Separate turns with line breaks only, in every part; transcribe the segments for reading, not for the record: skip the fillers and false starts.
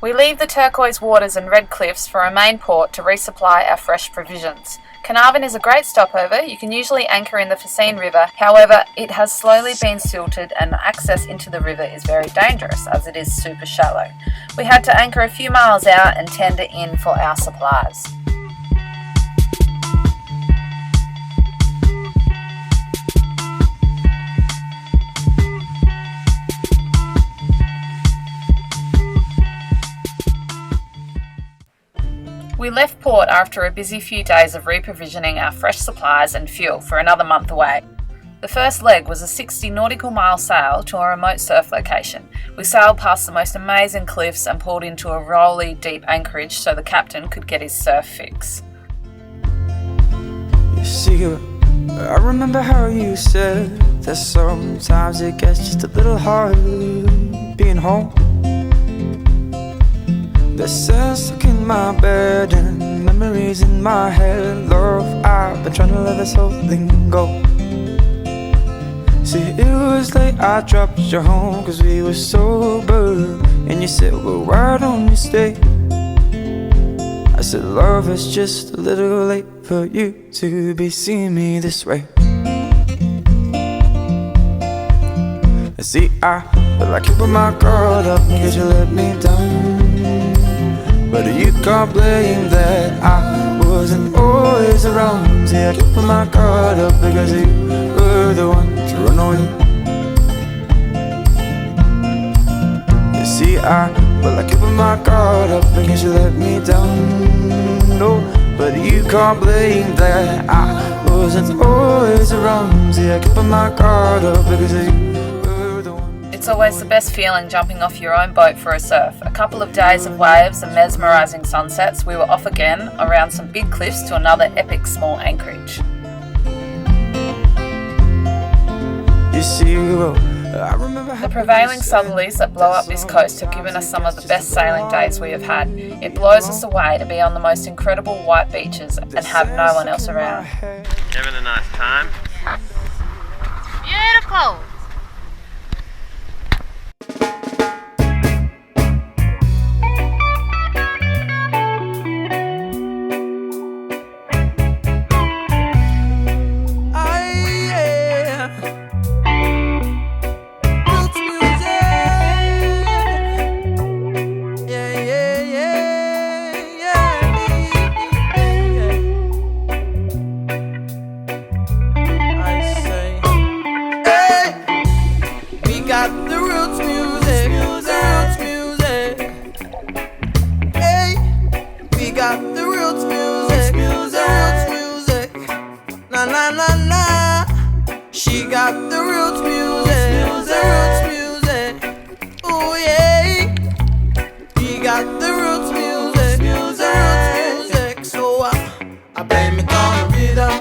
We leave the turquoise waters and red cliffs for a main port to resupply our fresh provisions. Carnarvon is a great stopover. You can usually anchor in the Facine River, however it has slowly been silted and access into the river is very dangerous as it is super shallow. We had to anchor a few miles out and tender in for our supplies. We left port after a busy few days of reprovisioning our fresh supplies and fuel for another month away. The first leg was a 60 nautical mile sail to a remote surf location. We sailed past the most amazing cliffs and pulled into a rolly deep anchorage so the captain could get his surf fix.
You see, I remember how you said that sometimes it gets just a little hard being home. The sense stuck in my bed and memories in my head. Love, I've been trying to let this whole thing go. See, it was late, I dropped you home cause we were sober. And you said, well, why don't you stay? I said, love, it's just a little late for you to be seeing me this way. See, I feel like keeping my guard up because you let me down. But you can't blame that I wasn't always around. See, I kept my guard up because you were the one to run away. You see, I feel like keeping my guard up because you let me down. No, but you can't blame that I wasn't always around. See, I kept my guard up because you.
It's always the best feeling jumping off your own boat for a surf. A couple of days of waves and mesmerising sunsets, we were off again around some big cliffs to another epic small anchorage.
You see, I remember
the prevailing southerlies that blow up this coast have given us some of the best sailing days we have had. It blows us away to be on the most incredible white beaches and have no one else around.
Having a nice time?
Beautiful!
She got the roots music, the roots music. Ooh yeah. She got the roots music, the roots music. So I blame it on the rhythm.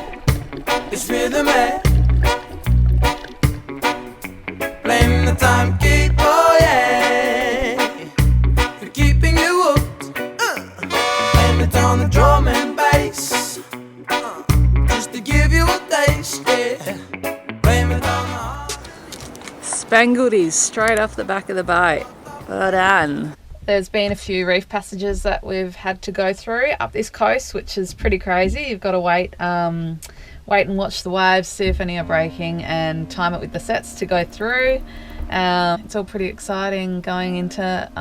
It's rhythm, eh? Blame the timekeeper, oh yeah, for keeping you hooked. Blame it on the drum and bass, just to give you a taste, yeah.
Spangledies straight off the back of the boat. Well done. There's been a few reef passages that we've had to go through up this coast, which is pretty crazy. You've got to wait and watch the waves, see if any are breaking, and time it with the sets to go through. It's all pretty exciting going into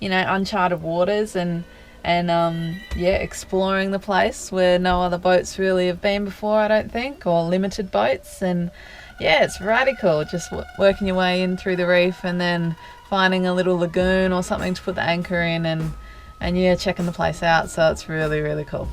uncharted waters and exploring the place where no other boats really have been before, I don't think, or limited boats. And yeah, it's radical, just working your way in through the reef and then finding a little lagoon or something to put the anchor in and checking the place out. So it's really, really cool.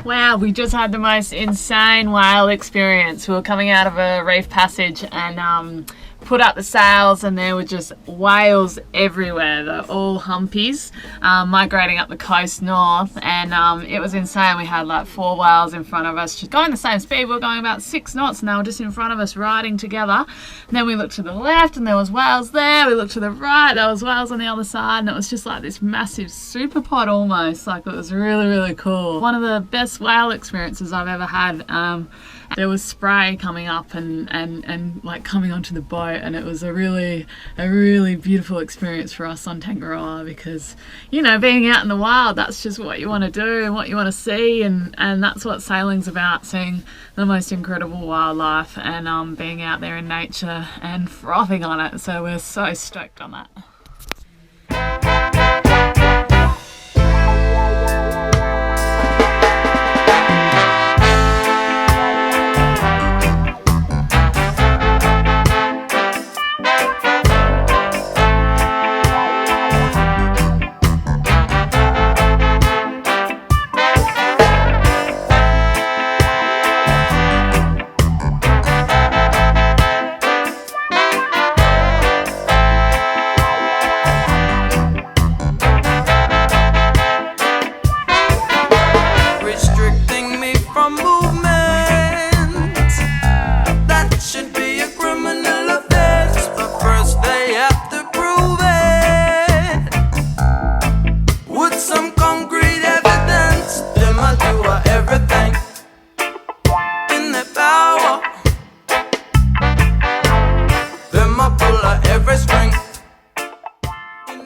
Wow, we just had the most insane whale experience. We were coming out of a reef passage and put up the sails and there were just whales everywhere. They're all humpies, migrating up the coast north, and it was insane. We had like 4 whales in front of us, just going the same speed. We were going about 6 knots and they were just in front of us riding together. And then we looked to the left and there was whales there. We looked to the right, there was whales on the other side, and it was just like this massive super pod almost. Like, it was really, really cool. One of the best whale experiences I've ever had. There was spray coming up and like coming onto the boat, and it was a really beautiful experience for us on Tangaroa, because, you know, being out in the wild, that's just what you want to do and what you want to see, and that's what sailing's about, seeing the most incredible wildlife and being out there in nature and frothing on it. So we're so stoked on that.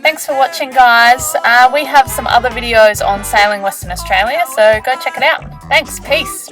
Thanks for watching, guys. We have some other videos on sailing Western Australia, so go check it out. Thanks, peace.